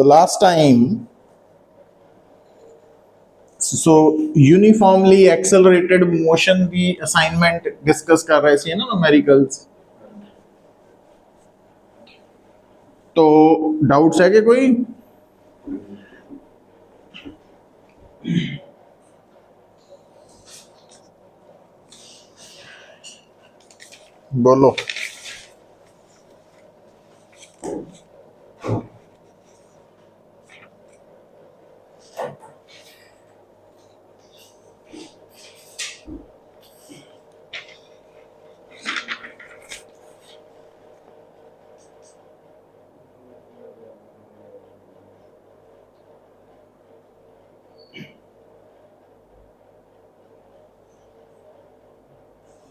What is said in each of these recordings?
तो last time so uniformly accelerated motion की assignment discuss कर रहे थे ना न्यूमेरिकल्स। तो डाउट्स है कि कोई? बोलो।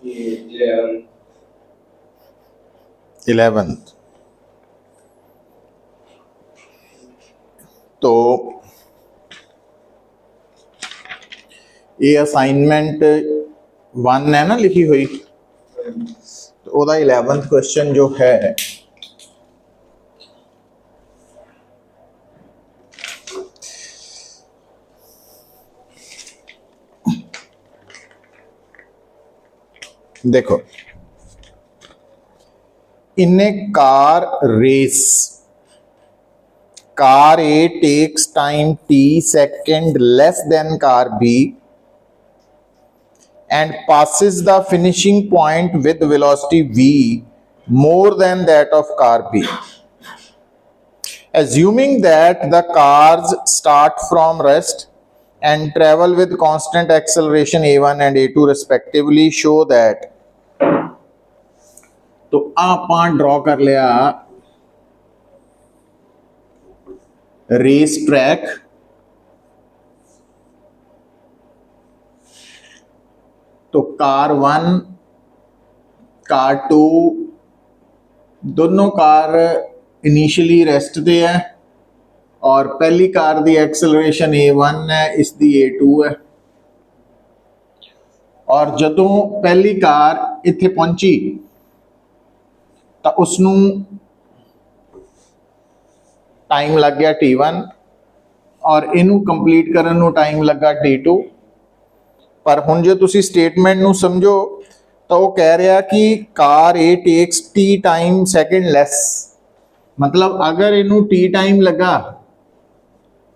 ये 11th। तो ये असाइनमेंट 1 है ना लिखी हुई, तो ओदा 11th क्वेश्चन जो है देखो, in a car race, car A takes time t second less than car B and passes the finishing point with velocity v more than that of car B. Assuming that the cars start from rest and travel with constant acceleration a1 and a2 respectively, show that। तो आप draw कर लिया race track, तो car 1 car 2 दोनों car initially rest ते है और पहली कार दी एक्सेलरेशन a1 है, इसकी a2 है। और जदों पहली कार इत्थे पहुंची तो उसनू टाइम लग गया t1 और इनू कंप्लीट करन नू टाइम लगा t2। पर हुण जे तुसी स्टेटमेंट नू समझो तो वो कह रहा कि car A takes t time second less, मतलब अगर इनू t टाइम लगा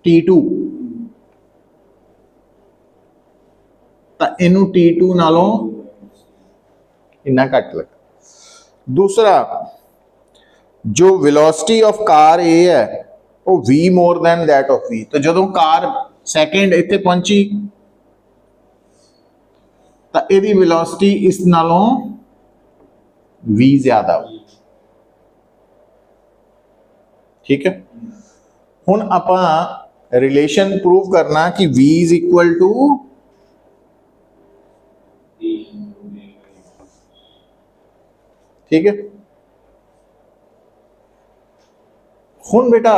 t2 तो इनू t2 नालों इन्ना घट लगा। दूसरा, जो वेलोसिटी ऑफ कार ए है वो v more than that of v, तो जदों कार सेकंड इत्थे पहुंची तो इहदी वेलोसिटी इस नालों v ज्यादा हो। ठीक है, हुण आपां रिलेशन प्रूव करना कि v इज इक्वल टू ठीक है। हुण बेटा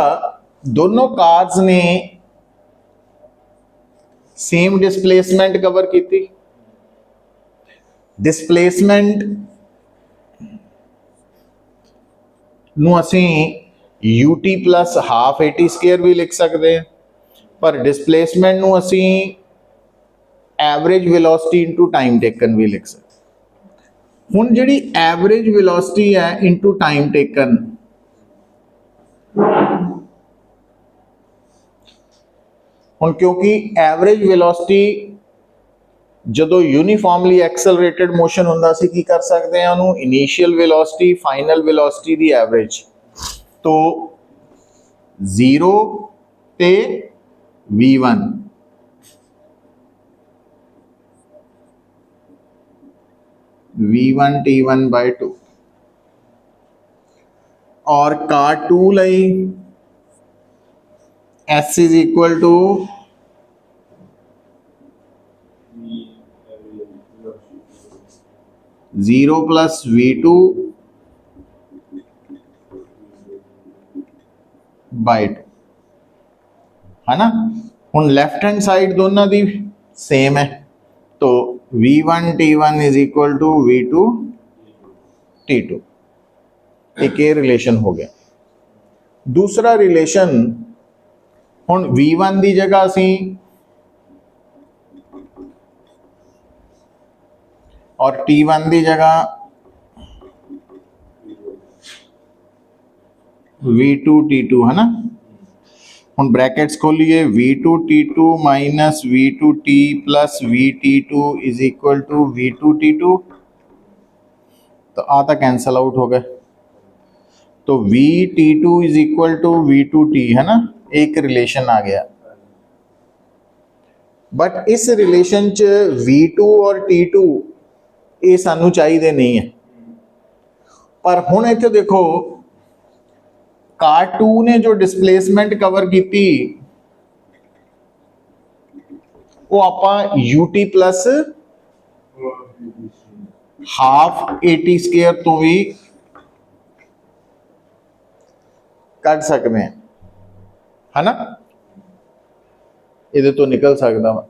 दोनों कार्स ने सेम डिस्प्लेसमेंट कवर की। डिस्प्लेसमेंट नू असीं ut plus half at square भी लिख सकते हैं, पर डिस्प्लेसमेंट नू असीं average velocity into time taken भी लिख सकते। हुण जिहड़ी एवरेज वेलोसिटी है इंटू टाइम टेकन, हुण क्योंकि एवरेज वेलोसिटी जदों यूनीफॉर्मली एक्सेलरेटेड मोशन हुंदा सी की कर सकते हैं उन्होंने initial velocity final velocity the average, तो 0 ते v1 v1 t1 by 2 और कार 2 लई s is equal to zero plus v2 by 2 है ना। हुण लेफ्ट हैंड साइड दोनों दी सेम है, तो v1 t1 is equal to v2 t2। एक ये रिलेशन हो गया। दूसरा रिलेशन हुण V1 की जगह असी और T1 की जगह V2 T2 है ना। हुण ब्रैकेट्स खोलिए V2 T2 minus V2 T plus VT2 is equal to V2 T2। तो आ तो कैंसल आउट हो गए, तो VT2 is equal to V2T है ना, एक रिलेशन आ गया। बट इस रिलेशन च V2 और T2 ये सानू चाहिए नहीं है। पर हुण इत्थे देखो कार 2 ने जो डिस्प्लेसमेंट कवर की वो आप UT plus half AT square तो भी कट सकते हैं है ना, ये तो निकल सकता वा।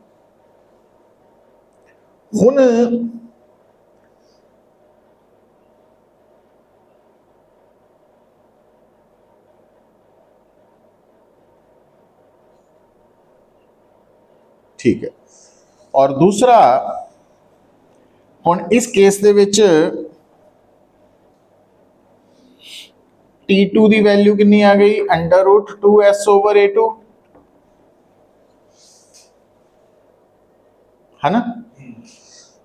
हुण ठीक है, और दूसरा हुण इस केस दे विच T2 की वैल्यू कितनी आ गई, √2s/A2 है ना।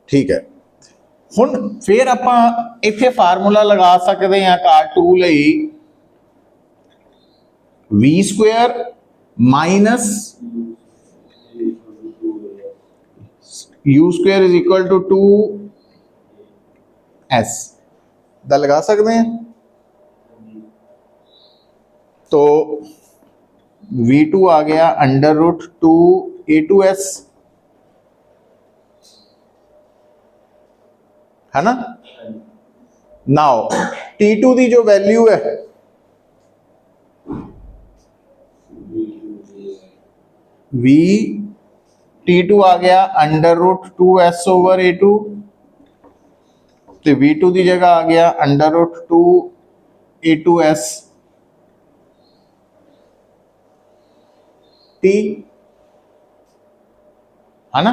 ठीक है, हुण फिर आपां इत्थे फार्मूला लगा सकते हैं कार 2 लई V² minus U² is equal to 2s दा लगा सकते हैं। तो V2 आ गया √2A2s है ना। नाउ T2 की जो वैल्यू है T2 आ गया √2s/A2 तो V2 की जगह आ गया √2A2s T है ना।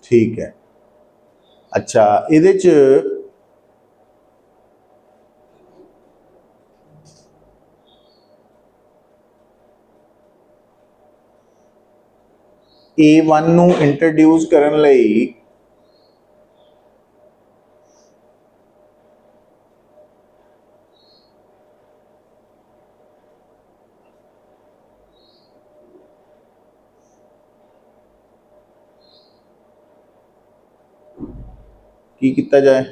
ठीक है, अच्छा ये A1 नू इंट्रोड्यूस करन लई की किया जाए।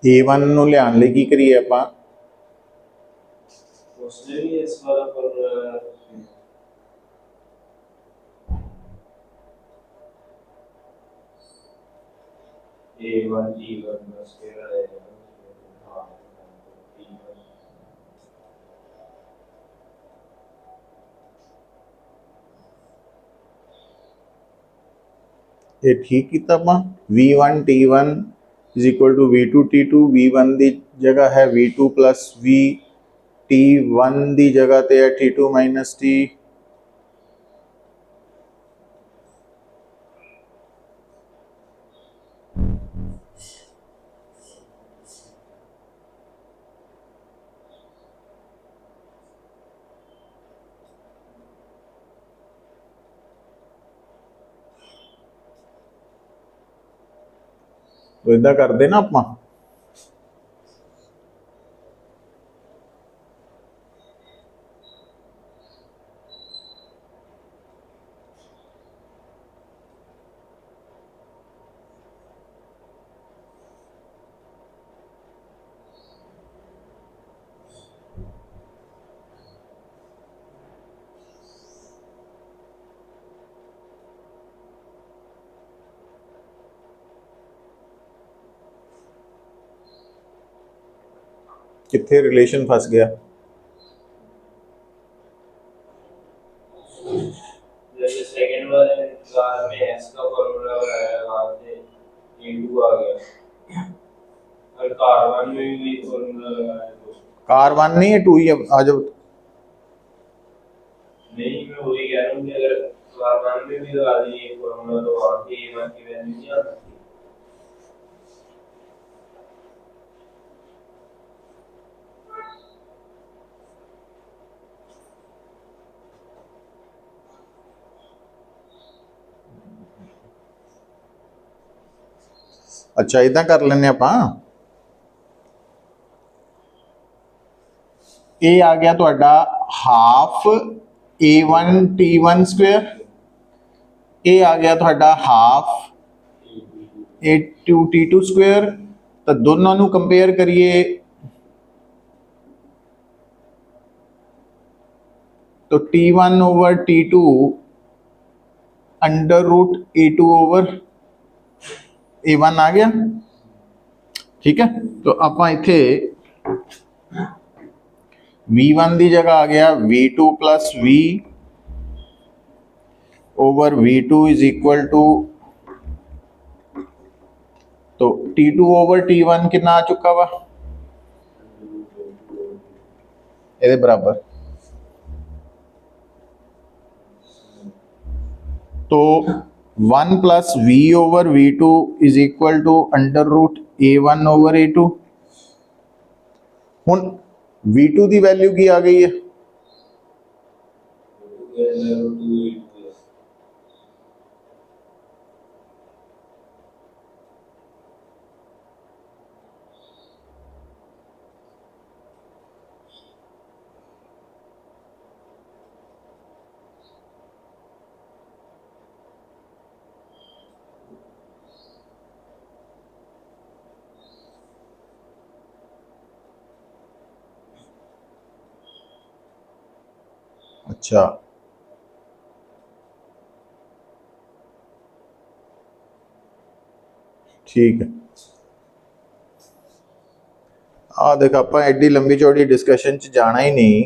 A1 नू लियान लई की करिए आपां ये ठीक किया आपां V1 T1 is equal to V2 T2 V1 की जगह है V2 प्लस V T1 की जगह ते है T2 माइनस T तो इदा करते ना आप कितने रिलेशन फंस गया। जैसे सेकंड वाले कार में एस का फॉर्मूला बनाया वहां से इनटू आ गया, और कार वन में भी फॉर्मूला लगाया तो कार वन नहीं है, टू ही है। आ जाओ। नहीं, मैं वही कह रहा हूँ कि अगर कार वन में भी लगा दिए फॉर्मूला तो वहां की ए1 की वैल्यू नहीं आ सकती। अच्छा इदा कर लें आप। ये आ गया तो हाफ A1T1 स्क्वेयर, ये आ गया तो हाफ A2T2 स्क्वेयर। तो दोनों को कंपेयर करिए तो T1 over T2 under root A2 over A1 आ गया। ठीक है, तो आप इथे V1 की जगह आ गया V2 plus V over V2 is equal to, तो T2 ओवर T1 कितना आ चुका वा ये बराबर। तो 1 plus V over V2 is equal to under root A1 over A2। हुन V2 की वैल्यू की आ गई है, अच्छा ठीक है। आ देख आप एडी लंबी चौड़ी डिस्कशन च जाना ही नहीं।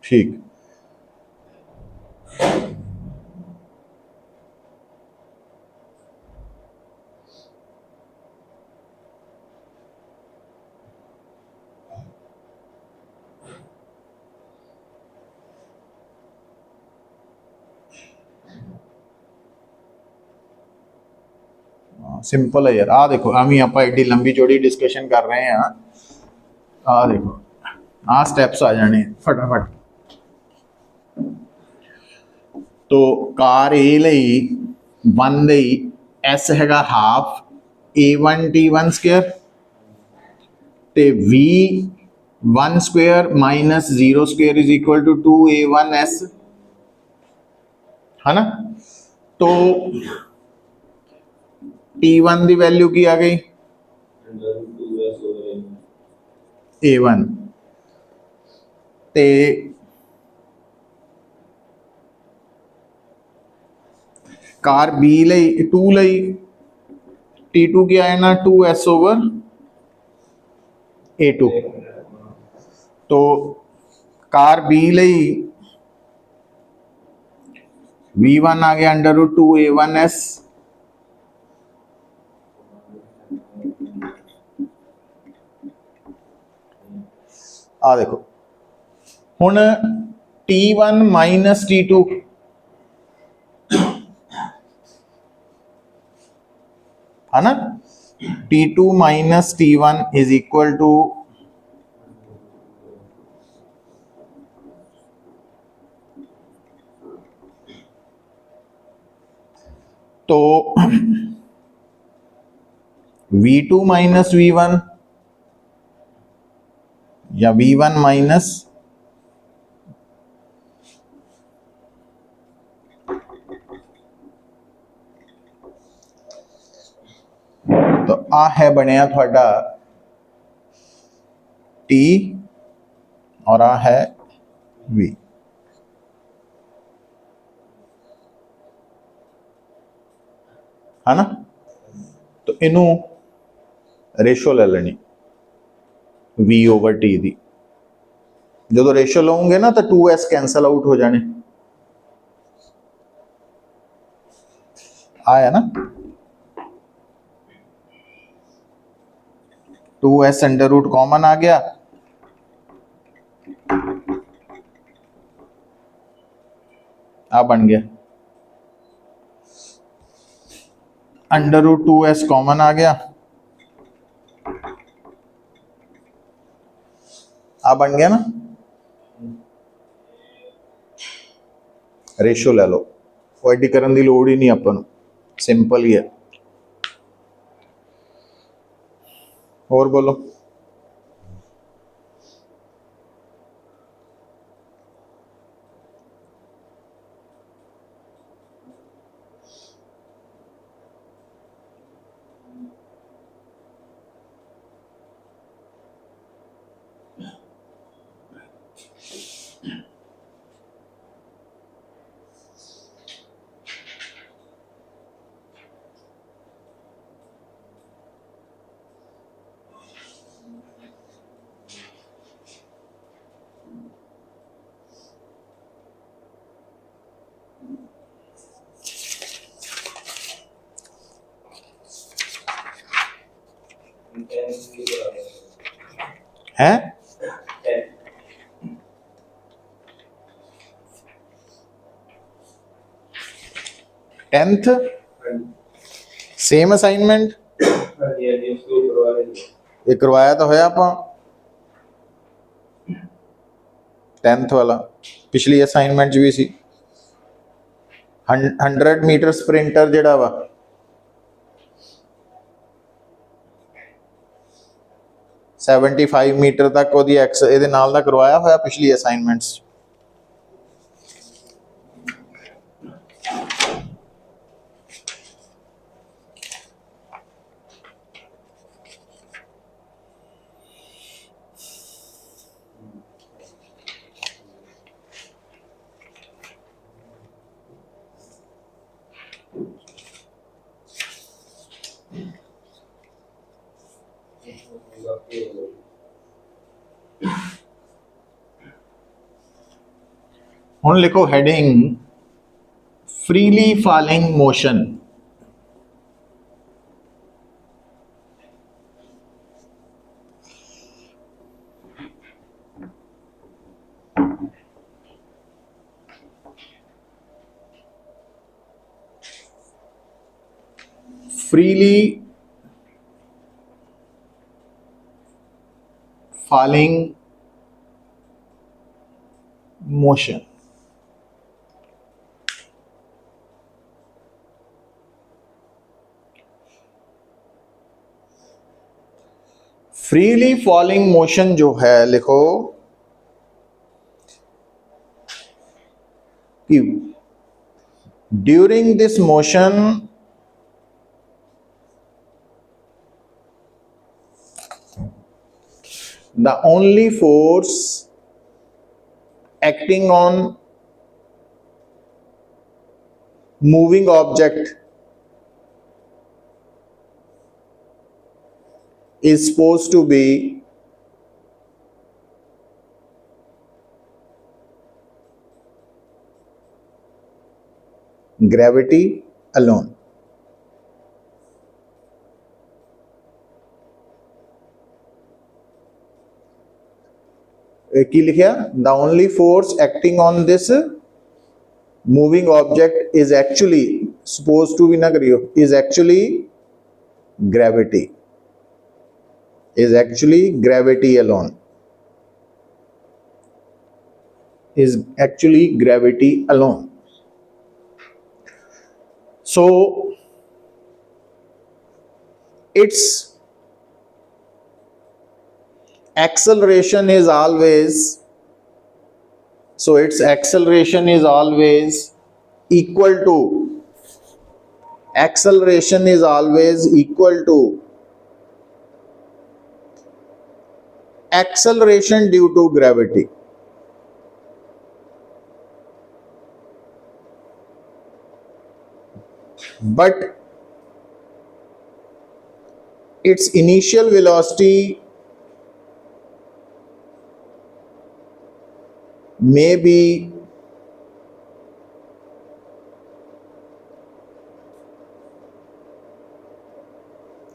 ठीक, सिंपल है यार। आ देखो अभी आप एडी लंबी चौड़ी डिस्कशन कर रहे हैं। आ देखो आ स्टेप्स आ जाने फटाफट। तो कार ए लई वन लई एस हैगा हाफ A1T1 स्क्वेयर ते V1 square minus 0 square is equal to 2A1S है ना। तो T1 की वैल्यू की आ गई A1 ते कार B लई 2 लई T2 की आया ना 2S ओवर A2। तो कार B लई V1 आ गया अंडर रूट 2A1S। आ देखो हुन T1 माइनस T2 है ना। T2 minus T1 is equal to तो V2 माइनस V1 या V1 माइनस तो आ है बनया थोड़ा T और आ है V। है ना, तो इनू रेशो ले लेनी V ओवर T दी। जो रेशो लओगे ना तो 2s कैंसल आउट हो जाने, आया ना, 2s अंडर रूट कॉमन आ गया, आ बन गया अंडर रूट 2s कॉमन आ गया, आ बन गया ना। रेशो ले लो, वो एडी करने की लोड़ ही नहीं, अपन सिंपल ही है। और बोलो, है 10th सेम असाइनमेंट ये करवाया तो होया आप 10th वाला, पिछली असाइनमेंट भी सी 100 मीटर स्प्रिंटर जिहड़ा वा 75 मीटर तक ਉਹਦੀ एक्स ਇਹਦੇ ਨਾਲ ਦਾ ਕਰਵਾਇਆ ਹੋਇਆ ਪਿਛਲੀ ਅਸਾਈਨਮੈਂਟਸ। हुण लिखो heading freely falling motion. Freely falling motion. Freely falling motion जो है लिखो कि during this motion the only force acting on moving object is supposed to be gravity alone। की लिखा, the only force acting on this moving object is actually suppose to भी ना करियो, is actually gravity, is actually gravity alone, is actually gravity alone। So its acceleration is always, so its acceleration is always equal to, acceleration is always equal to acceleration due to gravity. But its initial velocity may be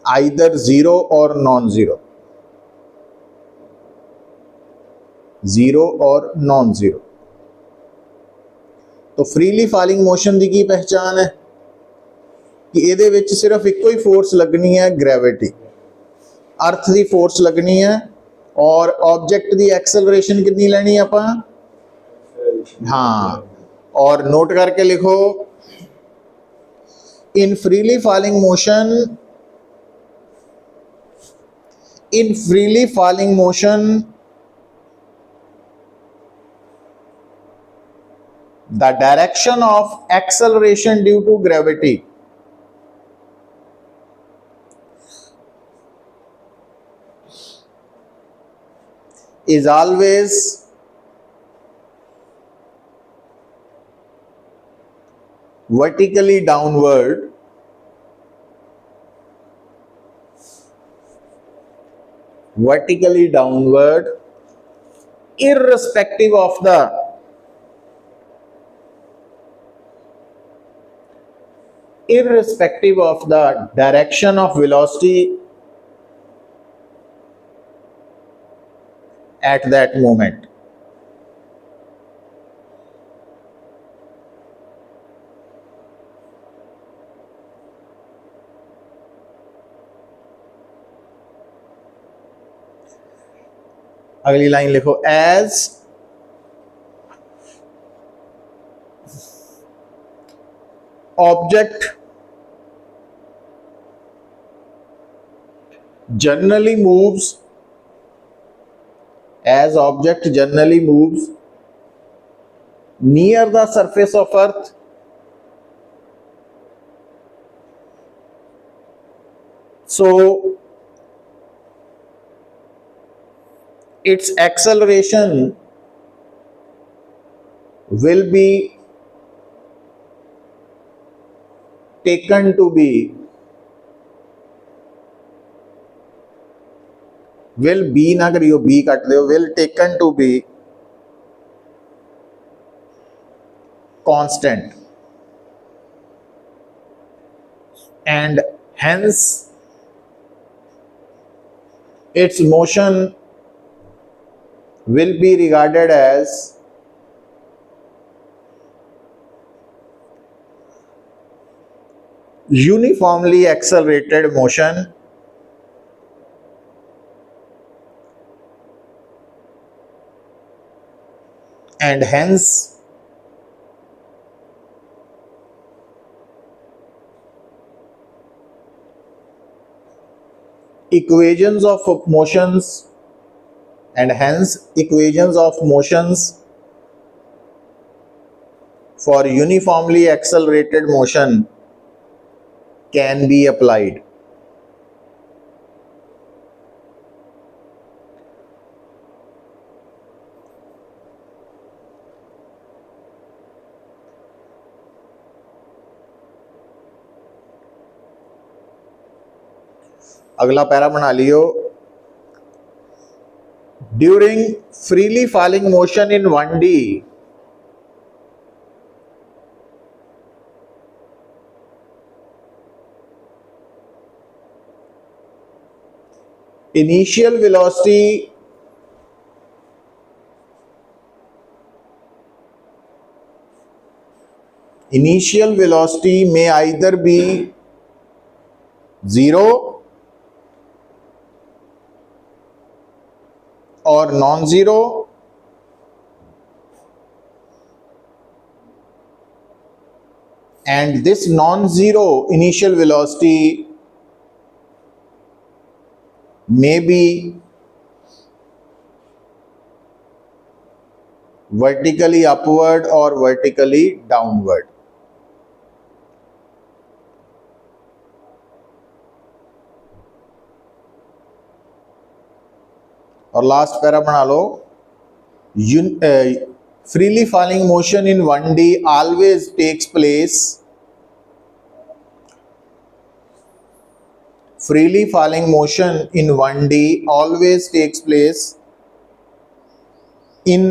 either zero or non-zero, zero or non-zero. तो freely falling motion की की पहचान है कि ਇਹਦੇ ਵਿੱਚ ਸਿਰਫ ਇੱਕੋ ਹੀ ਫੋਰਸ ਲੱਗਣੀ ਹੈ, ਗ੍ਰੈਵਿਟੀ, ਅਰਥ ਦੀ ਫੋਰਸ ਲੱਗਣੀ ਹੈ, ਔਰ ਆਬਜੈਕਟ ਦੀ ਐਕਸਲਰੇਸ਼ਨ ਕਿੰਨੀ ਲੈਣੀ ਆਪਾਂ, हाँ, और नोट करके लिखो, in freely falling motion, in freely falling motion the direction of acceleration due to gravity is always vertically downward, vertically downward, irrespective of the direction of velocity at that moment. अगली line लिखो, as object generally moves, as object generally moves near the surface of earth, so its acceleration will be taken to be, will be ना करियो, B cut दो, will taken to be constant, and hence its motion will be regarded as uniformly accelerated motion, and hence equations of motions, and hence equations of motions for uniformly accelerated motion can be applied. अगला para बना लियो, during freely falling motion in 1D initial velocity may either be zero or non-zero, and this non-zero initial velocity may be vertically upward or vertically downward. और last para बना लो, freely falling motion in 1D always takes place, freely falling motion in 1D always takes place in,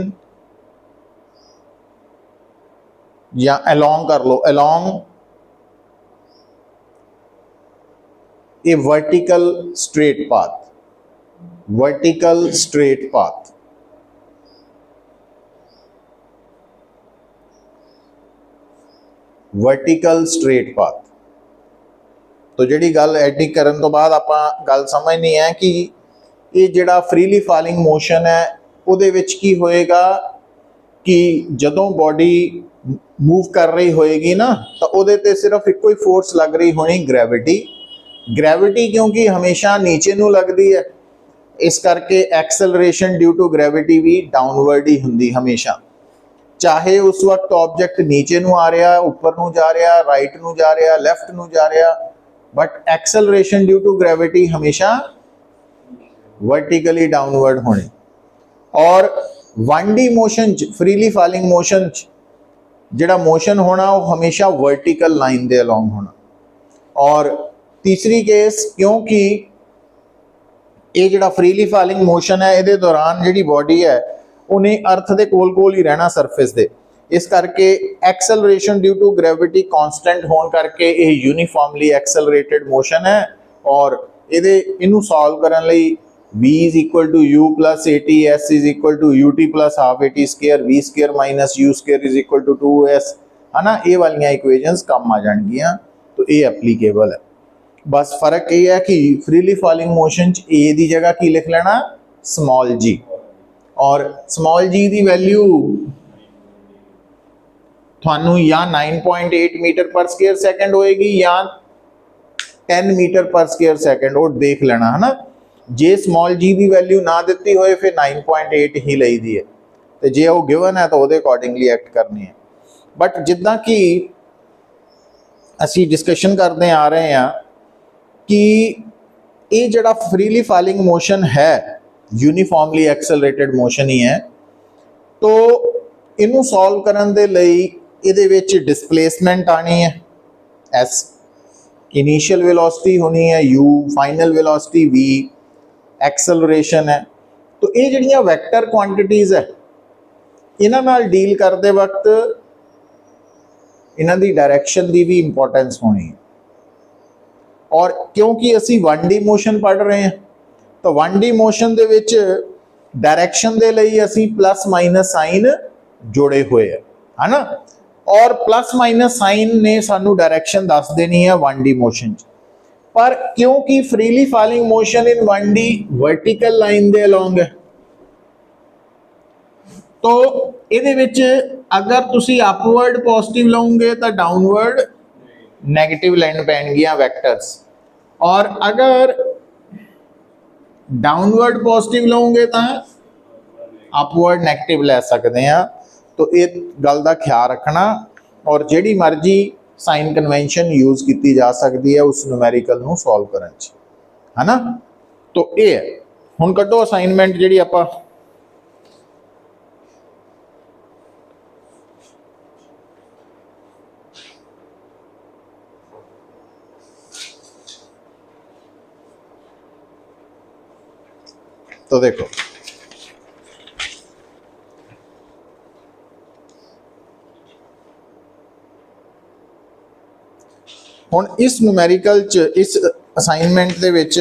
या along कर लो, along a vertical straight path, vertical straight path. Vertical straight path. तो जिहड़ी गल edit करन तो बाद आपां गल समझनी है कि ये जिहड़ा फ्रीली फॉलिंग मोशन है उहदे विच की होएगा कि जदों बॉडी मूव कर रही होएगी ना तो उहदे ते सिर्फ इक्को ही फोर्स लग रही होनी, ग्रैविटी। ग्रैविटी क्योंकि हमेशा नीचे नूं लगदी है, इस करके एक्सेलरेशन ड्यू टू ग्रैविटी भी डाउनवर्ड ही हुंदी हमेशा, चाहे उस वक्त ऑब्जेक्ट नीचे नूं आ रहा, ऊपर नूं जा रहा, राइट नूं जा रहा, लैफ्ट नूं जा रहा, but acceleration due to gravity हमेशा वर्टिकली डाउनवर्ड होनी। और 1D motion freely falling motion जिहड़ा मोशन होना वो हमेशा वर्टिकल लाइन दे अलोंग होना। और तीसरी केस क्योंकि ये जिहड़ा फ्रीली फॉलिंग मोशन है इहदे दौरान जिहड़ी बॉडी है उन्हें अर्थ के कोल कोल ही रहना सरफेस दे, इस करके acceleration due to gravity constant होने करके ये यूनीफॉर्मली एक्सेलरेटेड मोशन है। और इनू सॉल्व करने लई v is equal to u plus at, s is equal to ut plus half at square, v square minus u square is equal to 2s, है ना, ये वाली इक्वेशंस कम आ जाएंगियां। तो ये एप्लीकेबल है। बस फर्क ये है कि फ्रीली फॉलिंग मोशन च a की जगह की लिख लेना स्मॉल g, और स्मॉल जी की वैल्यू थानू या 9.8 मीटर पर स्क्वायर सेकंड होएगी या 10 मीटर पर स्क्वायर सेकंड, वो देख लेना, है ना। जे स्मॉल जी की वैल्यू ना दी होए फिर 9.8 ही लई दी है, तो जे वो गिवन है तो वो अकॉर्डिंगली एक्ट करनी है। बट जिदा कि असी डिस्कशन करते आ रहे हैं कि ये जड़ा फ्रीली फॉलिंग मोशन है यूनीफॉर्मली एक्सेलरेटेड मोशन ही है, तो इनू सॉल्व करने दे लई इहदे विच डिस्प्लेसमेंट आनी है, एस इनिशियल वेलोसिटी होनी है, u final velocity v, acceleration है। तो ये जिहड़ियां वैक्टर क्वांटिटीज़ है इन्हां नाल डील करते वक्त इन्हां दी डायरैक्शन की भी इंपॉर्टेंस होनी है। और क्योंकि असी 1D मोशन पढ़ रहे हैं तो 1D मोशन दे विच डायरैक्शन दे लई असी प्लस माइनस साइन जोड़े हुए है ना, और प्लस माइनस साइन ने सानू डायरैक्शन दस देनी है 1D मोशन च। पर क्योंकि freely falling motion in 1D vertical line they along है, तो इहदे विच अगर तुसी अपवर्ड पॉजिटिव लोगे तो डाउनवर्ड नेगेटिव लाइन पैणगियां वैक्टर्स, और अगर डाउनवर्ड पॉजिटिव लोगे तो अपवर्ड नैगेटिव ले सकते हैं। तो ये गल का ख्याल रखना, और जिहड़ी मर्जी साइन कन्वेंशन यूज की जा सकती है उस न्यूमेरिकल नूं सॉल्व करन च, है ना। तो ये है हुण कड्डो असाइनमेंट जिहड़ी आपां तो देखो हुण इस न्यूमेरिकल च इस assignment they which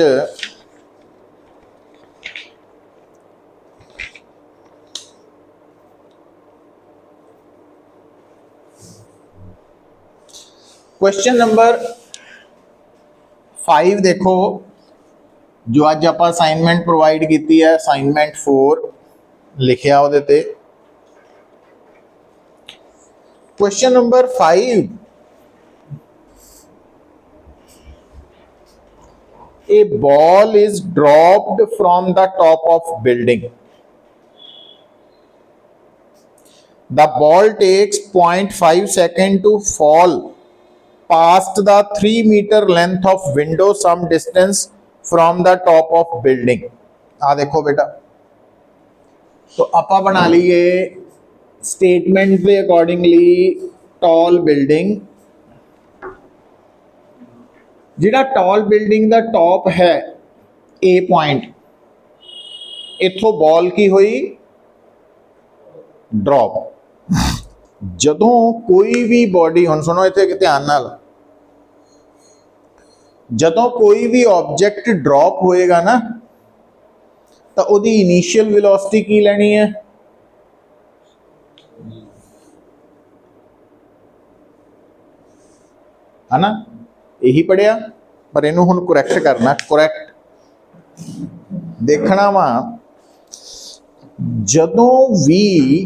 question number 5 देखो जो अज आप असाइनमेंट प्रोवाइड की है, असाइनमेंट 4 लिखिया उहदे ते। Question number 5 a ball is dropped from the top of building. The ball takes 0.5 second to fall past the 3 meter length of window some distance from the top of building. आ देखो बेटा, तो आपा बना लिए statement के accordingly tall building, जिहड़ा tall building दा top है ए पॉइंट, इथों बॉल की हुई ड्रॉप। जदों कोई भी बॉडी, हुण सुनो इत्थे ध्यान नाल, जदों कोई भी ऑब्जेक्ट ड्रॉप होएगा ना तो उहदी इनिशियल वेलोसिटी की लेनी है, है ना, यही पढ़िया, पर इनू हुण करैक्ट करना, करैक्ट देखना वा। जदों भी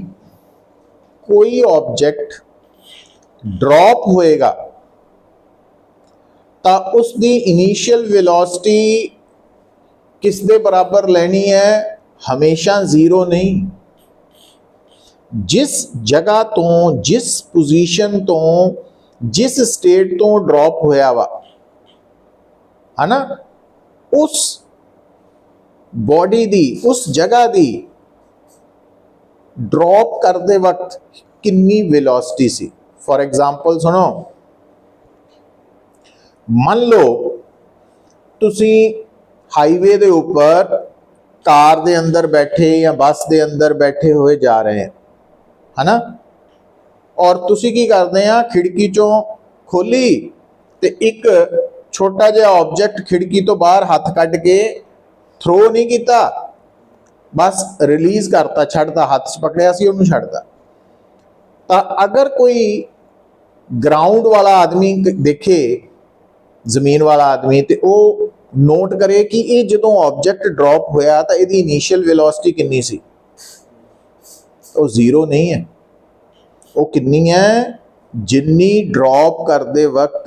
कोई ऑब्जेक्ट ड्रॉप होएगा तो उसकी इनिशियल वेलोसिटी किस दे बराबर लेनी है, हमेशा जीरो नहीं। जिस जगह तो, जिस पोजीशन तो, जिस स्टेट तो ड्रॉप होया वा, है ना, उस बॉडी दी, उस जगह दी ड्रॉप करते वक्त कितनी वेलोसिटी सी। फॉर एग्जाम्पल सुनो, मान लो तुसी हाईवे दे ऊपर कार दे अंदर बैठे या बस दे अंदर बैठे हुए जा रहे हैं, है ना, और तुसी की करते हैं, खिड़की चों खोली ते एक छोटा जिहा ऑब्जेक्ट खिड़की तो बाहर हाथ कढ़ के थ्रो नहीं किया, बस रिलीज करता, छड़ता, हाथ च पकड़िया सी उन्होंने छड़ता। तो अगर कोई ग्राउंड वाला आदमी देखे, जमीन वाला आदमी, तो वो नोट करे कि ये जो ऑब्जेक्ट ड्रॉप होया तो ये इनिशियल वेलोसिटी कितनी सी, तो जीरो नहीं है, वो कितनी है, जिन्नी ड्रॉप करते वक्त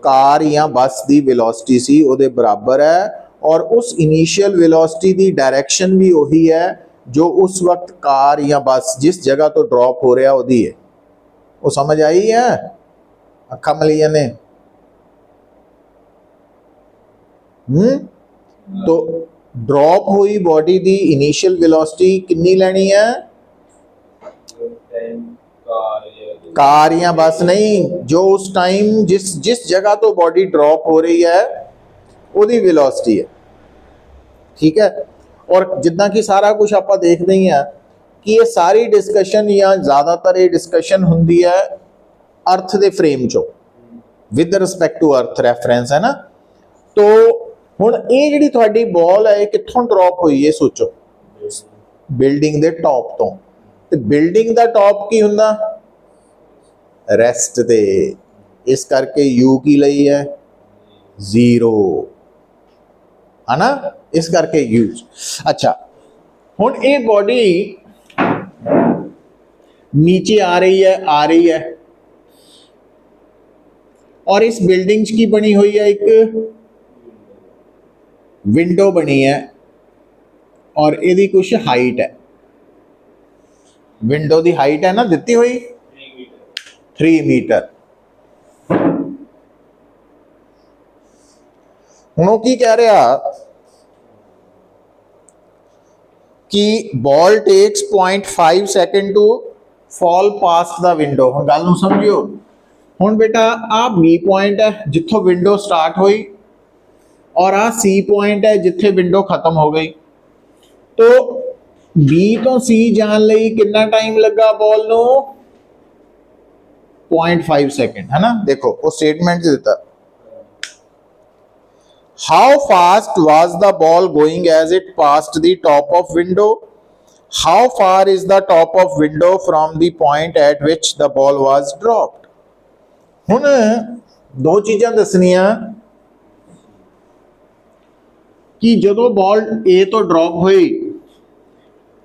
कार या बस की वेलोसिटी सी उहदे बराबर है, और उस इनिशियल वेलोसिटी की डायरेक्शन भी वही है जो उस वक्त कार या बस जिस जगह तो ड्रॉप हो रहा वही है। वो समझ आई है? अखा मलिया ने तो ड्रॉप हुई बॉडी की इनिशियल वेलोसिटी कितनी लेनी है, कार या बस नहीं, जो उस टाइम जिस जगह तो बॉडी ड्रॉप हो रही है ਉਹਦੀ वेलोसिटी है। ठीक है, और जितना कि सारा कुछ आप देखते ही हैं कि ये सारी डिस्कशन या ज़्यादातर ये डिस्कशन होंदी है अर्थ के फ्रेम चो, with respect to earth reference, है ना। तो हुण ये जिहड़ी तुहाडी बॉल है कित्थों ड्रॉप हुई है, सोचो, बिल्डिंग के टॉप तो, ते बिल्डिंग का टॉप की हुंदा, रेस्ट ते, इस करके यू की लई है जीरो, है ना, इस करके यूज। अच्छा, हुण ये बॉडी नीचे आ रही है और इस बिल्डिंग की बनी हुई है एक विंडो बनी है और यदी कुछ हाइट है, विंडो की हाइट है ना दिती हुई 3 मीटर। हुण की कह रहा कि ball takes 0.5 second to fall past the window. हुण गल नूं समझियो, हुण बेटा आ बी पॉइंट है जिथों विंडो स्टार्ट हुई और आ सी पॉइंट है जिथे विंडो खत्म हो गई। तो बी तो सी जान लई कितना टाइम लगा बॉल नूं, 0.5 सेकेंड, है ना। देखो वो स्टेटमेंट दिता, how fast was the ball going as it passed the top of window, how far is the top of window from the point at which the ball was dropped। हुण दो चीज़ां दसनियां कि जदों बॉल ए तो drop हुई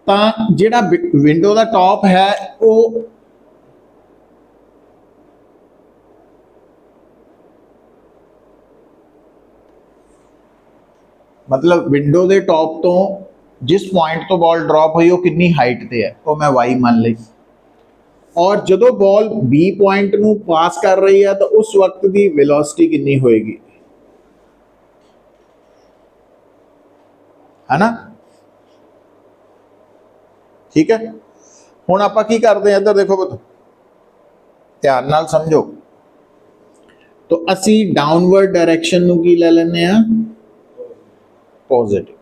तो जिहड़ा window का टॉप है वो मतलब विंडो के टॉप तो जिस पॉइंट तो बॉल ड्रॉप हुई वो कितनी हाइट ते है, वो मैं y मान ली। और जो बॉल बी पॉइंट ਨੂੰ पास कर रही है तो उस वक्त की वेलोसिटी कितनी होएगी, है ना। ठीक है, हुण आपां की करते हैं, इधर देखो पुत्त, ध्यान नाल समझो। तो असी डाउनवर्ड डायरेक्शन ਨੂੰ की ले लेने आ, पॉजिटिव।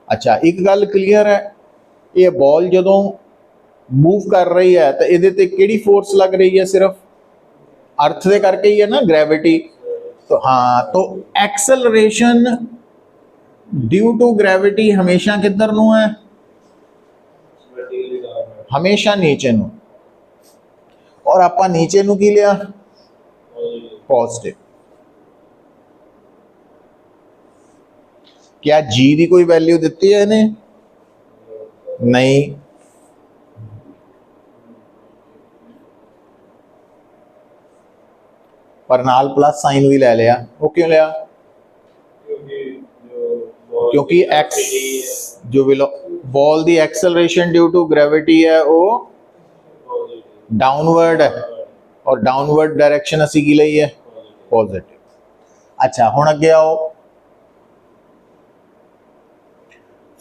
अच्छा, एक गल क्लीयर है, ये बॉल जदों मूव कर रही है तो ये ते किहड़ी फोर्स लग रही है, सिर्फ अर्थ दे करके ही है ना, ग्रेविटी। तो हाँ, तो एक्सेलरेशन ड्यू टू ग्रेविटी हमेशा किधर नू है, हमेशा नीचे नू। और आपां नीचे नू की लिया, पॉजिटिव। क्या जी की कोई वैल्यू दी है इन्हें, नहीं। पर नाल प्लस साइन भी ले लिया, वो क्यों लिया, क्योंकि एक्स जो बॉल दी एक्सेलरेशन ड्यू टू ग्रेविटी है वो डाउनवर्ड है, और डाउनवर्ड डायरेक्शन असी की ਲਈ है, पॉजिटिव। अच्छा, हुण अगे आओ।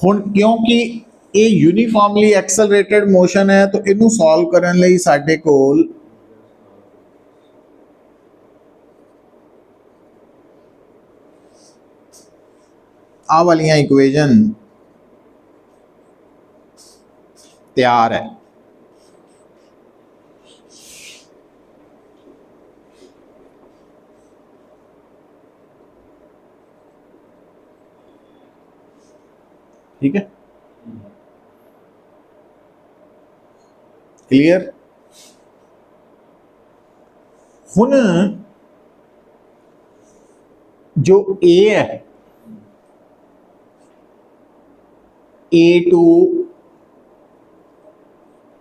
हुण क्योंकि ये यूनीफॉर्मली एक्सेलरेटेड मोशन है तो इनू सॉल्व करने ਲਈ साडे कोल आ वालियां इक्वेशन तैयार है। ठीक है, क्लियर। हुन जो ए है, ए टू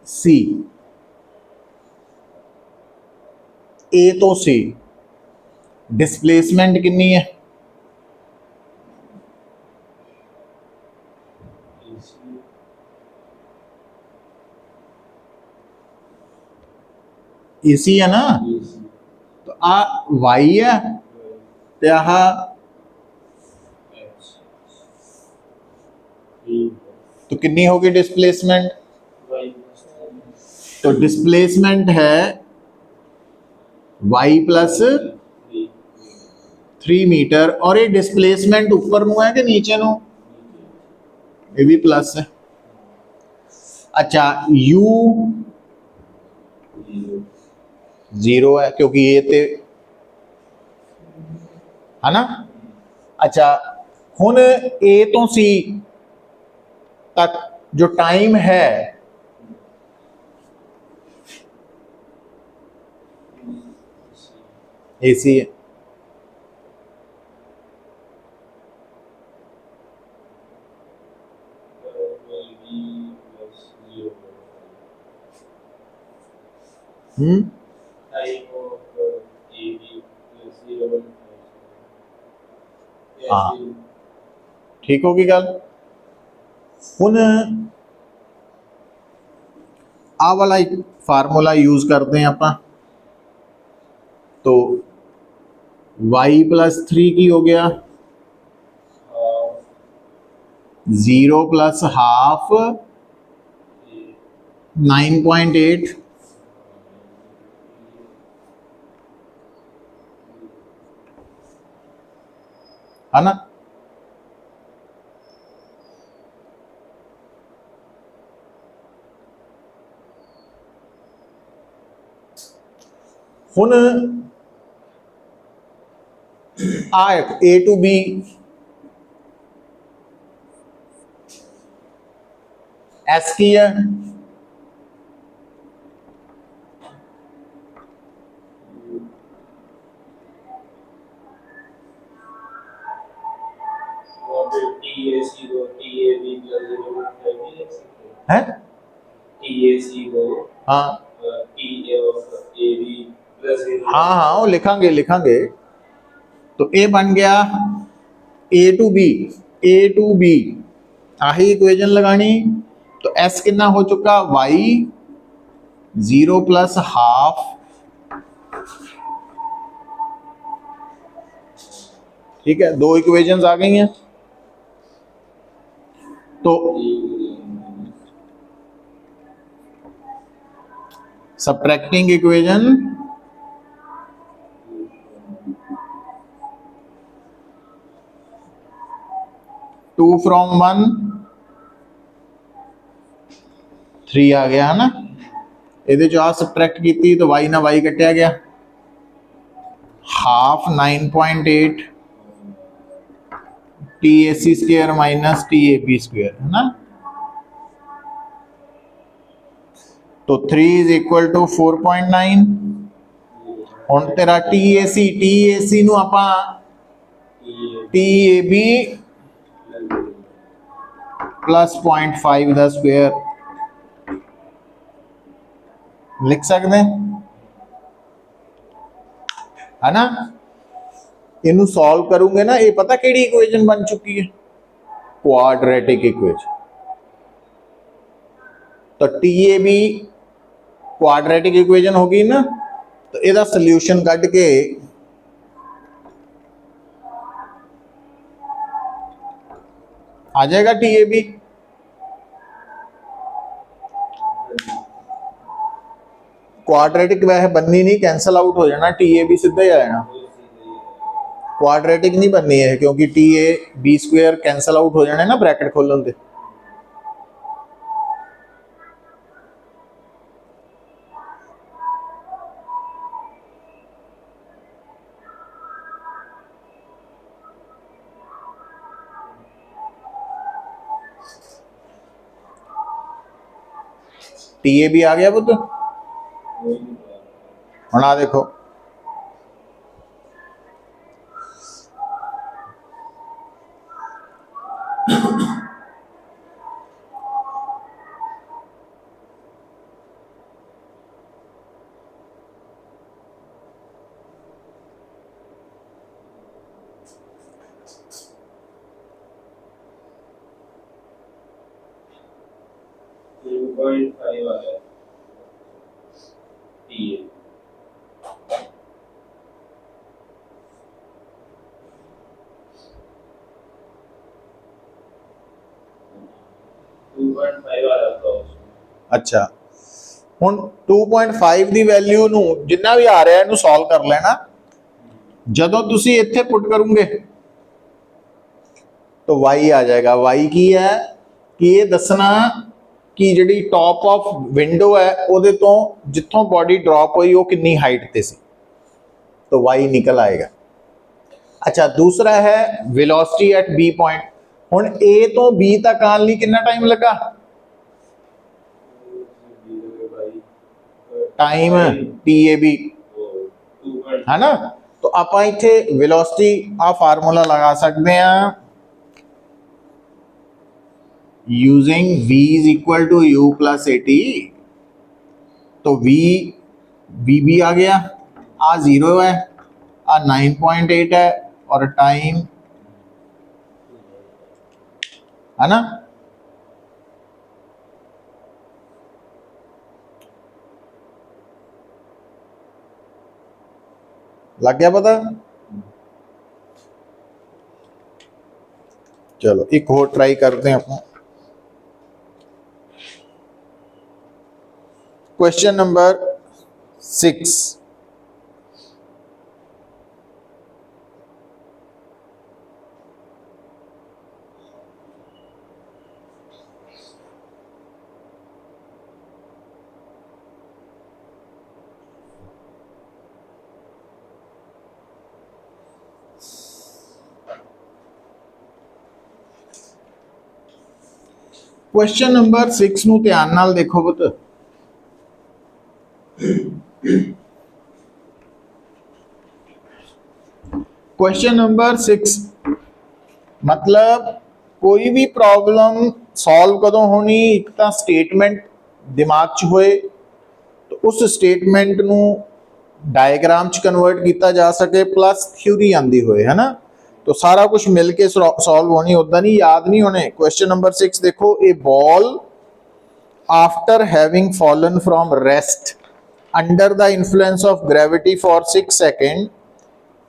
सी, ए तो सी डिस्प्लेसमेंट कितनी है, इसी है ना। तो आ वाई है ते आह तो कितनी होगी डिस्प्लेसमेंट, तो डिस्प्लेसमेंट है y प्लस 3 मीटर। और ये डिस्प्लेसमेंट ऊपर नू है कि नीचे नू, ये भी प्लस है। अच्छा, u 0 है क्योंकि ये ते है ना। अच्छा, हुन a तो c तक जो टाइम है AC है, हाँ ठीक होगी गल। हुन आ वाला एक फार्मूला यूज करते हैं आपां, तो y प्लस 3 की हो गया 0 प्लस हाफ 9.8, है ना। हुन आ ए टू बी एस की है, है हाँ हाँ हाँ वो लिखांगे लिखांगे। तो ए बन गया ए टू बी आही इक्वेशन लगानी। तो एस कितना हो चुका, वाई 0 प्लस हाफ, ठीक है, दो इक्वेशंस आ गई हैं। तो सबट्रैक्टिंग इक्वेशन 2 from 1 3 आ गया है ना। ਇਹਦੇ ਚੋਂ ਆ सबट्रैक्ट ਕੀਤੀ तो y ना y कटिया गया, half 9.8 TAC square minus TAB square है ना। तो 3 इज इक्वल टू 4.9। ਹੁਣ तेरा TAC ਨੂੰ ਆਪਾਂ TAB प्लस 0.5 ਦਾ स्क्वायर लिख सकते हैं, है ना। इनू सॉल्व करूंगे ना, ये पता केड़ी इक्वेशन बन चुकी है, क्वाड्रेटिक इक्वेशन। तो TAB क्वाड्रेटिक इक्वेशन होगी ना, तो इसका सोल्यूशन कट के आ जाएगा TAB। क्वाड्रेटिक वैसे बननी नहीं, कैंसल आउट हो जाना, TAB सीधा ही आ जाना। क्वाड्रेटिक नहीं बननी है क्योंकि TAB स्क्वायर कैंसल आउट हो जाने ना ब्रैकेट खोलन दे। TAB आ गया पुत्र, हुण आ देखो 2.5 आ गया TA। 2.5 आ जाता है। अच्छा ਹੁਣ 2.5 ਦੀ ਵੈਲਿਊ ਨੂੰ ਜਿੰਨਾ ਵੀ ਆ ਰਿਹਾ ਇਹਨੂੰ ਸੋਲਵ ਕਰ ਲੈਣਾ। ਜਦੋਂ ਤੁਸੀਂ ਇੱਥੇ ਪੁੱਟ ਕਰੋਗੇ तो y आ जाएगा। y की है कि ये दसना कि ਜਿਹੜੀ टॉप ऑफ विंडो है ਉਹਦੇ ਤੋਂ ਜਿੱਥੋਂ बॉडी ड्रॉप ਹੋਈ ਉਹ कितनी हाइट ਤੇ ਸੀ, तो y निकल आएगा। अच्छा दूसरा है वेलोसिटी एट b पॉइंट। ਹੁਣ a ਤੋਂ b तक आने ਲਈ कितना टाइम लगा, टाइम TAB है ना। तो आप इत्थे वेलोसिटी आ फार्मूला लगा सकते हैं using v is equal to u plus AT। तो v भी आ गया, आ 0 है, आ 9.8 है और टाइम है ना। लग गया पता। चलो एक और ट्राई करते हैं अपना। Question number 6। क्वेश्चन नंबर 6 ਨੂੰ ਧਿਆਨ ਨਾਲ ਦੇਖੋ ਪੁੱਤ। क्वेश्चन नंबर 6 मतलब कोई भी प्रॉब्लम सॉल्व कदों होनी, एक तो स्टेटमेंट दिमाग च होए तो उस स्टेटमेंट नू डायग्राम च कन्वर्ट किया जा सके, प्लस थ्योरी आंदी होए, है ना। तो सारा कुछ मिलके सॉल्व होनी, उदा नहीं याद नहीं होने। क्वेश्चन नंबर 6 देखो, a ball after having fallen from rest under the influence of gravity for 6 second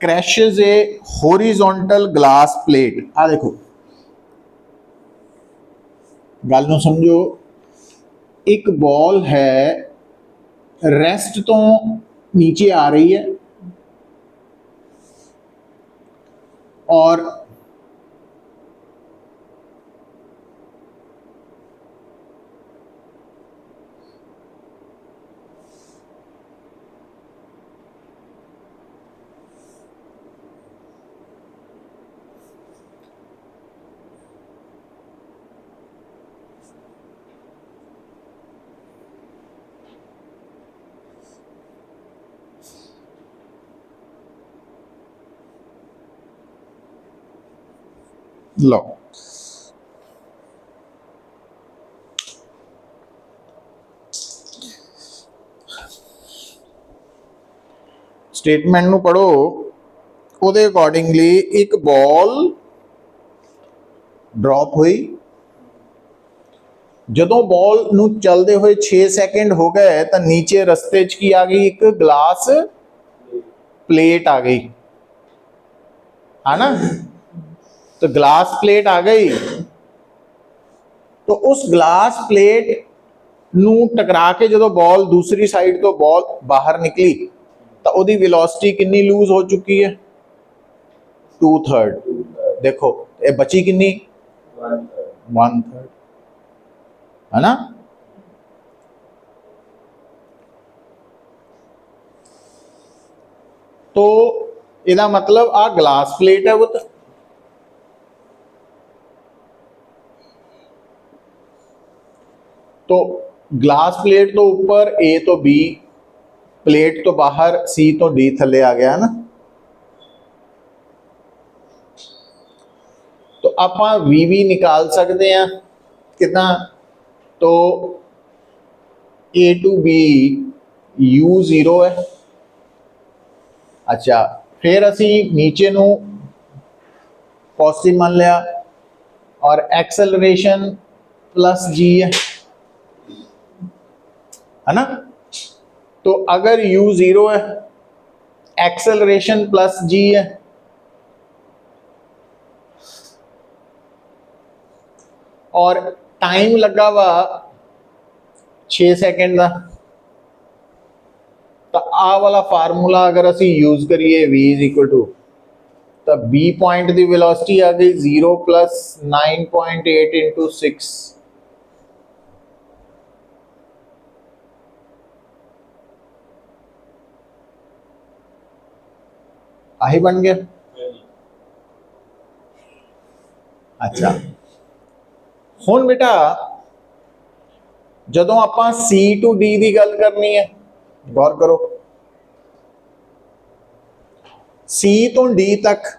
crashes a horizontal glass plate. आ देखो गल नूं समझो, एक बॉल है रेस्ट तो नीचे आ रही है और लो स्टेटमेंट नूं पढ़ो, ਉਹਦੇ ਅਕੋਰਡਿੰਗਲੀ एक बॉल ड्रॉप हुई, ਜਦੋਂ बॉल ਨੂੰ चलते हुए 6 सेकंड हो गए तो नीचे रस्ते च की आ गई, एक ग्लास प्लेट आ गई है ना। तो ग्लास प्लेट आ गई, तो उस ग्लास प्लेट नू टकरा के जो बॉल दूसरी साइड तो बॉल बाहर निकली तो उसकी वेलोसिटी कितनी लूज हो चुकी है, 2/3। देखो ये बची कितनी, 1/3 है ना। तो इसका मतलब आ ग्लास प्लेट है वो, तो ग्लास प्लेट तो ऊपर, ए तो बी, प्लेट तो बाहर, सी तो डी थले आ गया ना। तो आप वी भी निकाल सकते हैं कितना, तो ए टू बी U0 है। अच्छा फिर असी नीचे नू पॉजिटिव मान लिया और एक्सेलरेशन प्लस जी है ना। तो अगर U0 है, एक्सेलरेशन प्लस जी है, और टाइम लगा वा 6 सेकंड का, तो आ वाला फार्मूला अगर असी यूज करिए V इज इक्वल टू, तो B पॉइंट की वेलोसिटी आ गई 0 + 9.8 × 6, आही बन गया। अच्छा हुण बेटा जदों आपां C to D की गल करनी है, गौर करो, C तो D तक,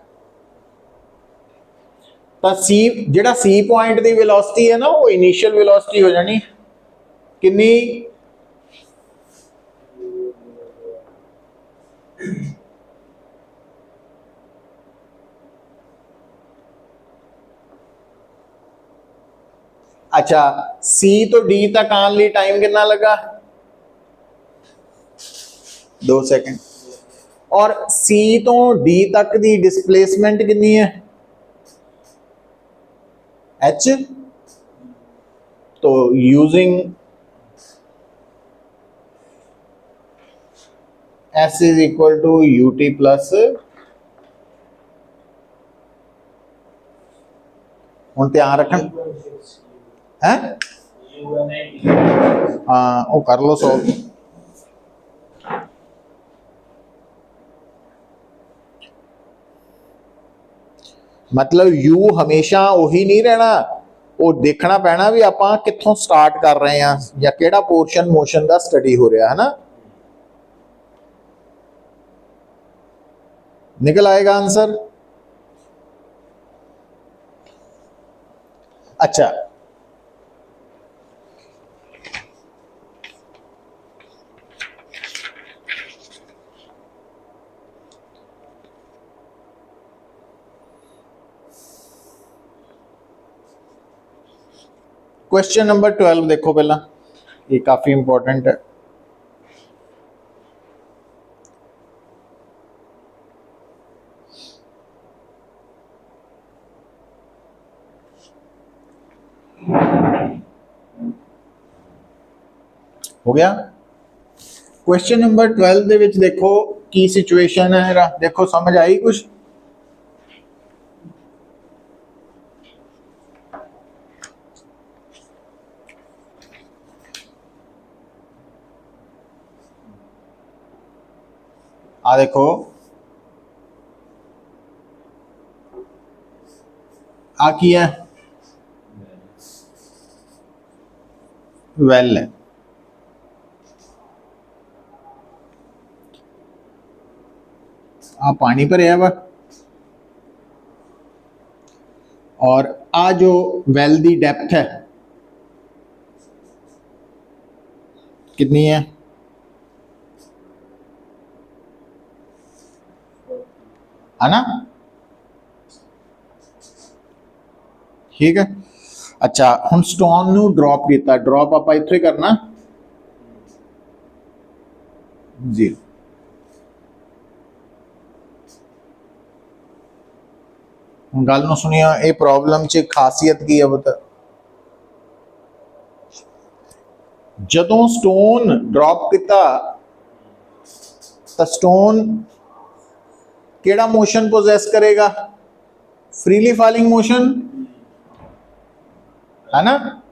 तो C जिहड़ा C पॉइंट की वेलोसिटी है ना, वो इनिशियल वेलोसिटी हो जानी कितनी, अच्छा C तो D तक आने लिए टाइम कितना लगा, 2 सेकंड, और C तो D तक की डिस्प्लेसमेंट कितनी है, H। तो using S is equal to UT plus, हुण ध्यान रखन है, हाँ वो कर लो सॉल्व। मतलब U हमेशा उही नहीं रहना, वो देखना पैना भी आपां कित्थों स्टार्ट कर रहे हैं या केड़ा पोर्शन मोशन का स्टडी हो रहा है ना। निकल आएगा आंसर। अच्छा क्वेश्चन नंबर 12 देखो पहला, ये काफी इंपॉर्टेंट है। हो गया। क्वेश्चन नंबर 12 ਦੇ ਵਿੱਚ देखो की सिचुएशन है जरा देखो, समझ आई कुछ? आ देखो, आ की है वेल है, आ पानी भरिया वा, और आ जो वेल दी डेप्थ है कितनी है ना? ठीक है। अच्छा हम स्टोन नू ड्रॉप किया, ड्रॉप आप इत्थे करना 0। गल नू सुनिया, ये प्रॉब्लम च खासियत की है बता, जदों स्टोन ड्रॉप किया तो स्टोन केड़ा मोशन पोजेस करेगा? फ्रीली फॉलिंग मोशन है ना?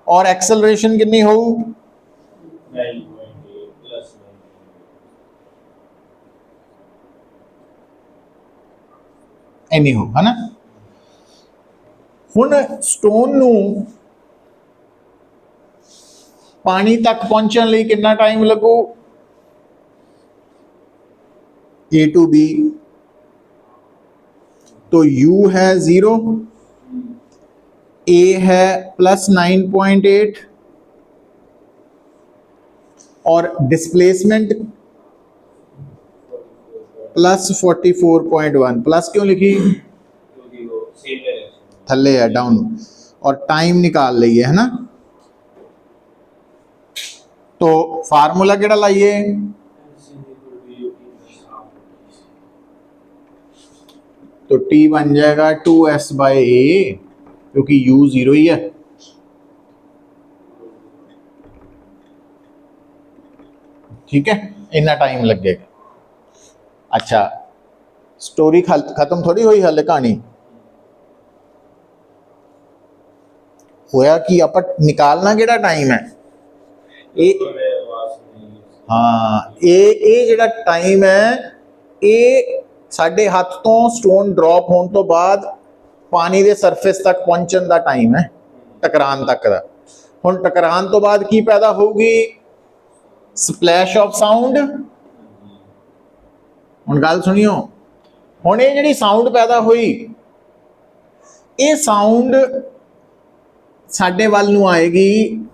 और एक्सेलरेशन कितनी हो? 9.8 प्लस एनी हो, है ना? हुण स्टोन नू पानी तक पहुंचने लई कितना टाइम लगू? ए टू बी, तो U है 0, A है प्लस 9.8 और डिस्प्लेसमेंट प्लस 44.1। प्लस क्यों लिखी? क्योंकि वो सेम डायरेक्शन थल्ले है, डाउन, और टाइम निकाल लिए है ना? तो फार्मूला केड़ा लाइए? तो T बन जाएगा 2S/A, क्योंकि U 0 ही है। ठीक है, इतना टाइम लगेगा। अच्छा, स्टोरी खत्म थोड़ी हुई, हाले कहानी होया कि आप निकालना केड़ा टाइम है? हाँ, ये जेड़ा टाइम है, ये साडे हाथ तो स्टोन ड्रॉप होने तो बाद पानी दे सरफेस तक पहुंचने का टाइम है, टकरान तक का। हुण टकरान तो बाद की पैदा होगी? Splash of sound. हुण गल सुनियो, हुण ये जिहड़ी साउंड पैदा हुई, ये साउंड साडे वल नूं आएगी,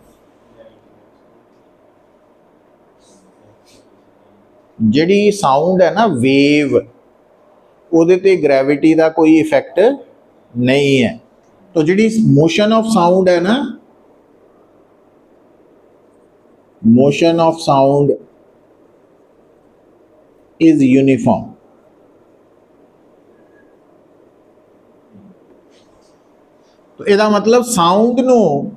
जिहड़ी साउंड है ना वेव, उहदे ते ग्रेविटी का कोई इफेक्ट नहीं है। तो जिहड़ी मोशन ऑफ साउंड है ना, motion of sound is uniform. तो इसका मतलब साउंड नो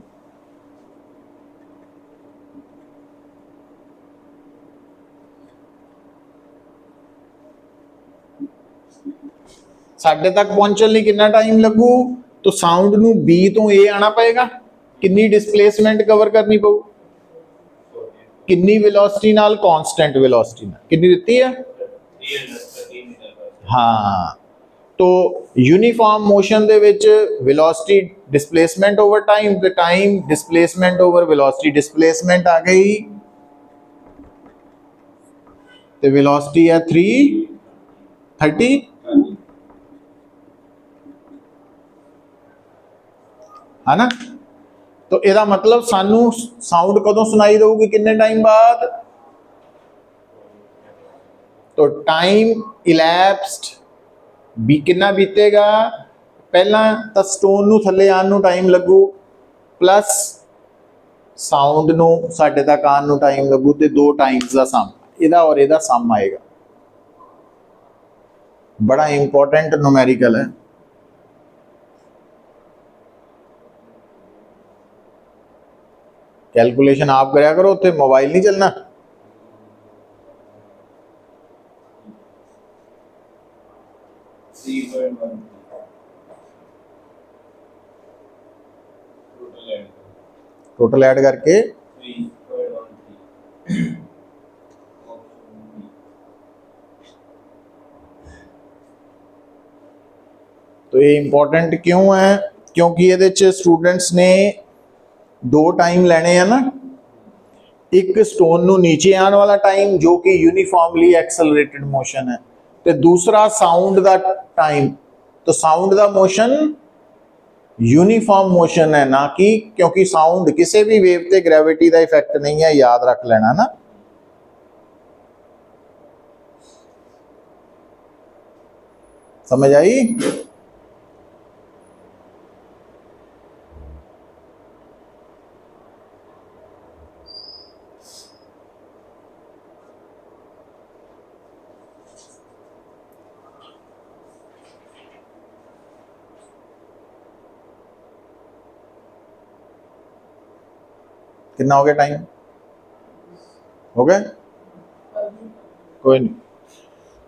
साडे तक पहुंचने लिए कितना टाइम लगू? तो साउंड नू बी तो ए आना पएगा, कितनी डिस्प्लेसमेंट कवर करनी पऊ, कितनी वेलोसिटी नाल? कांस्टेंट वेलोसिटी नाल। कितनी दिती है? हाँ, तो यूनिफॉर्म मोशन दे विच वेलोसिटी डिस्प्लेसमेंट ओवर टाइम, तो time displacement over velocity. Displacement आ गई तो वेलोसिटी है 330, है ना? तो इसका मतलब सानू साउंड कदों सुनाई देगी? कितने टाइम बाद? तो टाइम इलैप्स्ड भी कितना बीतेगा? पहला तो स्टोन नू थले आने नू टाइम लगू प्लस साउंड नू साडे तक आने नू टाइम लगू, तो 2 टाइम्स का सम, इहदा और इहदा सम आएगा। बड़ा इंपॉर्टेंट न्यूमेरिकल है। कैलकुलेशन आप करया करो, उत्थे मोबाइल नहीं चलना। टोटल ऐड करके 3.13 तो ये इंपॉर्टेंट क्यों है? क्योंकि ये स्टूडेंट्स ने 2 टाइम लेने हैं ना, एक स्टोन नू नीचे आने वाला टाइम जो कि यूनिफॉर्मली एक्सेलरेटेड मोशन है, तो दूसरा साउंड का टाइम। तो साउंड का मोशन यूनिफॉर्म मोशन है ना, कि क्योंकि साउंड किसी भी वेव ते ग्रेविटी का इफेक्ट नहीं है, याद रख लेना ना। समझ आई? कितना हो गया टाइम? हो गया? कोई नहीं।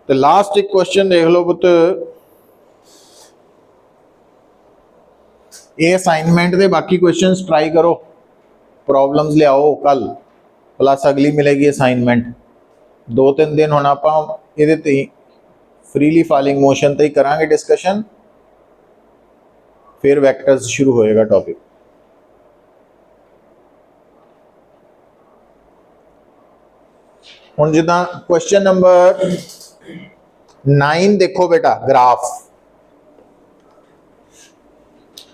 तो लास्ट एक क्वेश्चन देख लो पुत, ये असाइनमेंट दे बाकी क्वेश्चंस ट्राई करो, प्रॉब्लम्स ले आओ कल, प्लस अगली मिलेगी असाइनमेंट। 2-3 दिन होना आप ये फ्रीली फॉलिंग मोशन ते ही करांगे डिस्कशन, फिर वैक्टर्स शुरू होएगा टॉपिक। हुण जिद्दां क्वेश्चन नंबर 9 देखो बेटा, ग्राफ।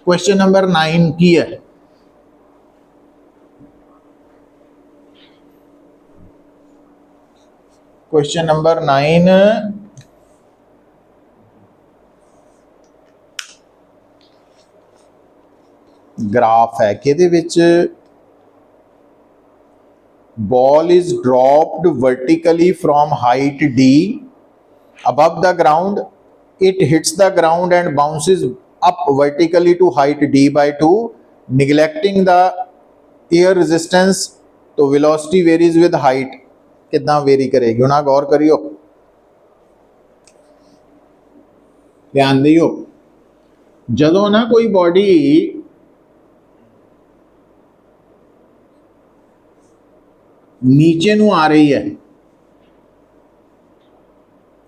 क्वेश्चन नंबर 9 की है? क्वेश्चन नंबर 9 ग्राफ है कि ball is dropped vertically from height d above the ground. It hits the ground and bounces up vertically to height d by 2, neglecting the air resistance. तो velocity varies with height. कितना very करेगी? ना गौर करियो, ध्यान दियो। जदों ना कोई बॉडी नीचे नू आ रही है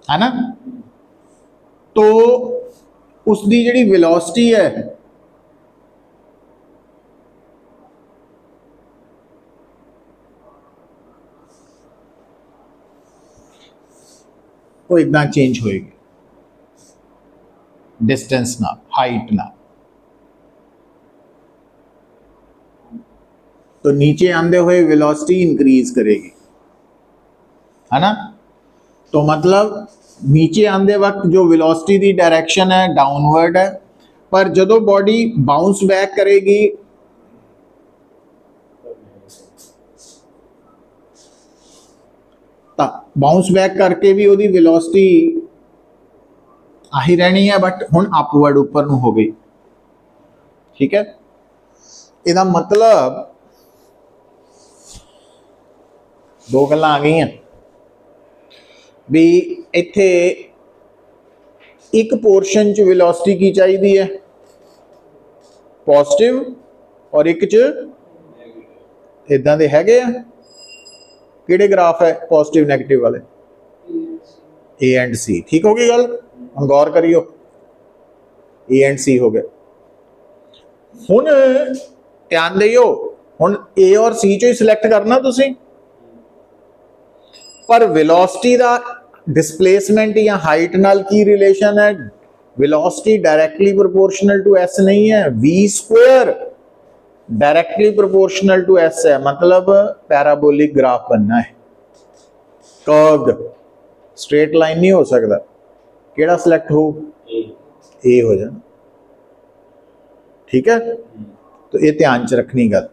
ना, तो उसकी जिहड़ी वेलोसिटी है वो इतना चेंज होएगी, डिस्टेंस ना, हाइट ना। तो नीचे आंदे हुए वेलोसिटी इंक्रीज करेगी, है ना। तो मतलब नीचे आंदे वक्त जो वेलोसिटी की डायरेक्शन है डाउनवर्ड है, पर जदों बॉडी बाउंस बैक करेगी तो बाउंस बैक करके भी उसकी वेलोसिटी आही रहनी है, बट हुण अपवर्ड ऊपर नूं हो गई। ठीक है, इसका मतलब 2 गल्लां आ गई भी इत्थे एक पोर्शन च वेलोसिटी की चाहिए है पॉजिटिव, और एक च इदां दे हैगे आ। किहड़े ग्राफ है पॉजिटिव नैगेटिव वाले? ए एंड सी। ठीक हो गई गल? हम गौर करियो, ए एंड सी हो गए। हुण ध्यान दियो, हुण ए और सी चो ही सिलेक्ट करना तुसीं, पर वेलोसिटी का डिस्प्लेसमेंट या हाइट नाल की रिलेशन है? Velocity directly proportional to S नहीं है, v square directly proportional to S है। मतलब पैराबोलिक ग्राफ बनना है, कर्व्ड, स्ट्रेट लाइन नहीं हो सकता। केड़ा सिलेक्ट हो? ए हो जाना। ठीक है, तो ये ध्यान च रखनी गल।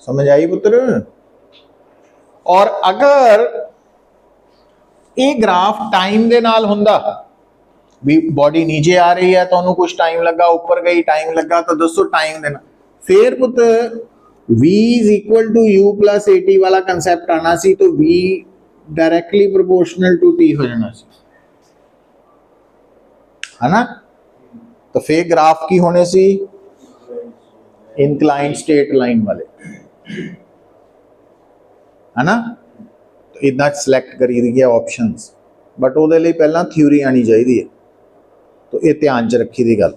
समझ आई पुत्र? और अगर ये ग्राफ टाइम दे नाल हुंदा भी बॉडी नीचे आ रही है तो उन्होंने कुछ टाइम लगा, ऊपर गई टाइम लगा, तो दसो टाइम देना। फिर पुत्र v is equal to u plus at वाला कंसेप्ट आना सी, तो v directly proportional to t हो जाना सी, है ना। तो फिर ग्राफ की होने सी इंक्लाइंड स्ट्रेट लाइन वाले, है ना। तो इतना सिलेक्ट करी दी है ऑप्शंस, बट ਉਹਦੇ ਲਈ ਪਹਿਲਾਂ थ्योरी आनी चाहिए है, तो ये ध्यान च रखी दी गल।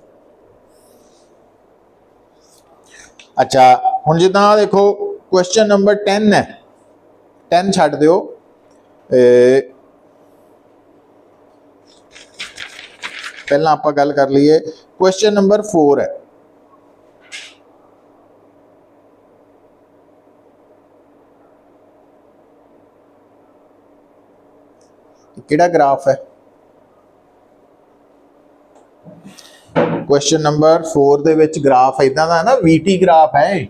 अच्छा हुण जिद्दां देखो क्वेश्चन नंबर 10 है, 10 छड्ड दिओ, पहला आपां गल कर लीए। क्वेश्चन नंबर 4 है, किहड़ा ग्राफ है? क्वेश्चन नंबर 4 दे विच ग्राफ इदां दा ना, वीटी ग्राफ है।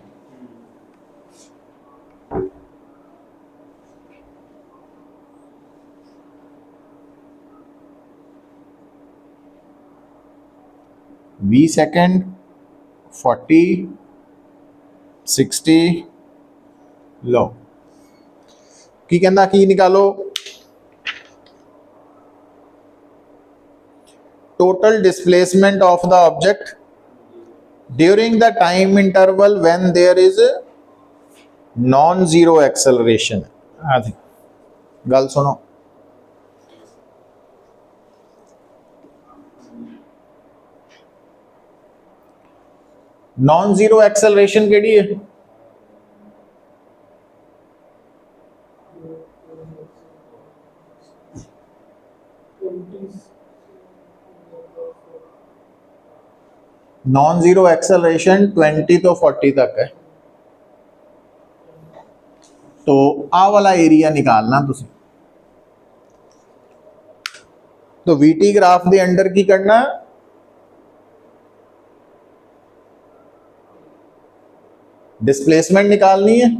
वी सेकंड 40 60 लो की कहंदा, की निकालो total displacement of the object during the time interval when there is non-zero acceleration। गल सुनो, नॉन जीरो एक्सेलरेशन केड़ी है? नॉन जीरो एक्सेलरेशन 20 तो 40 तक है। तो आ वाला एरिया निकालना तुसी, तो वीटी ग्राफ दे अंडर की करना, डिस्प्लेसमेंट निकालनी है।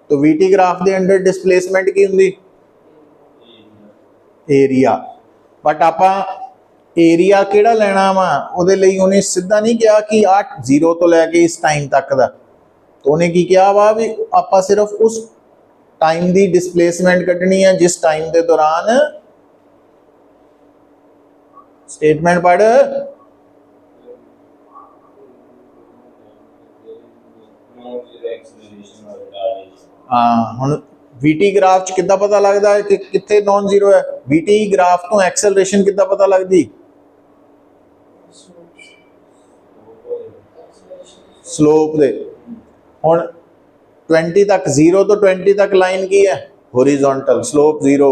तो वीटी ग्राफ दे अंडर डिस्प्लेसमेंट की हुंदी? एरिया। बट आपां एरिया केड़ा लेना वा, उहदे लई उन्हें सीधा नहीं कहा कि 0 तो लैके इस टाइम तक दा, तो उन्हें की कहा वा भी आपां सिर्फ उस टाइम दी डिस्प्लेसमेंट कढनी है जिस टाइम दे दौरान, स्टेटमेंट पढ़, हाँ हुण वीटी ग्राफ च किद्दां पता लगदा है कि कित्थे नॉन जीरो है? वीटी ग्राफ तो एक्सेलरेशन किद्दां पता लगदी? स्लोप दे। हुण 20 तक 0 तो 20 तक लाइन की है हॉरिजॉन्टल, स्लोप 0।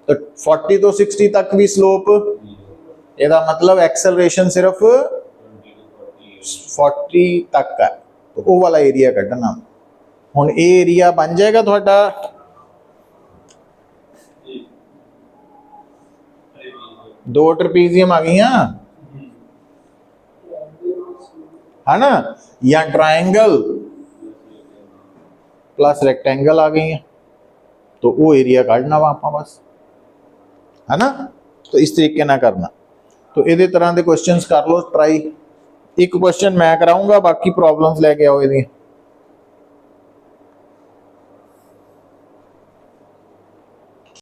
तो 40 तो 60 तक भी स्लोप, ਇਹਦਾ मतलब एक्सेलरेशन सिर्फ 40 तक है। तो वो वाला एरिया कढ़ना। हुण ये एरिया बन जाएगा थोड़ा, दो ट्रपीजियम आ गई है ना, या ट्रायंगल प्लस रेक्टेंगल आ गई है, तो वो एरिया काढ़ना वा आपां बस, है ना। तो इस तरीके ना करना। तो ये तरह के क्वेश्चंस कर लो ट्राई। एक क्वेश्चन मैं कराऊंगा, बाकी प्रॉब्लम्स लेके आओ ये।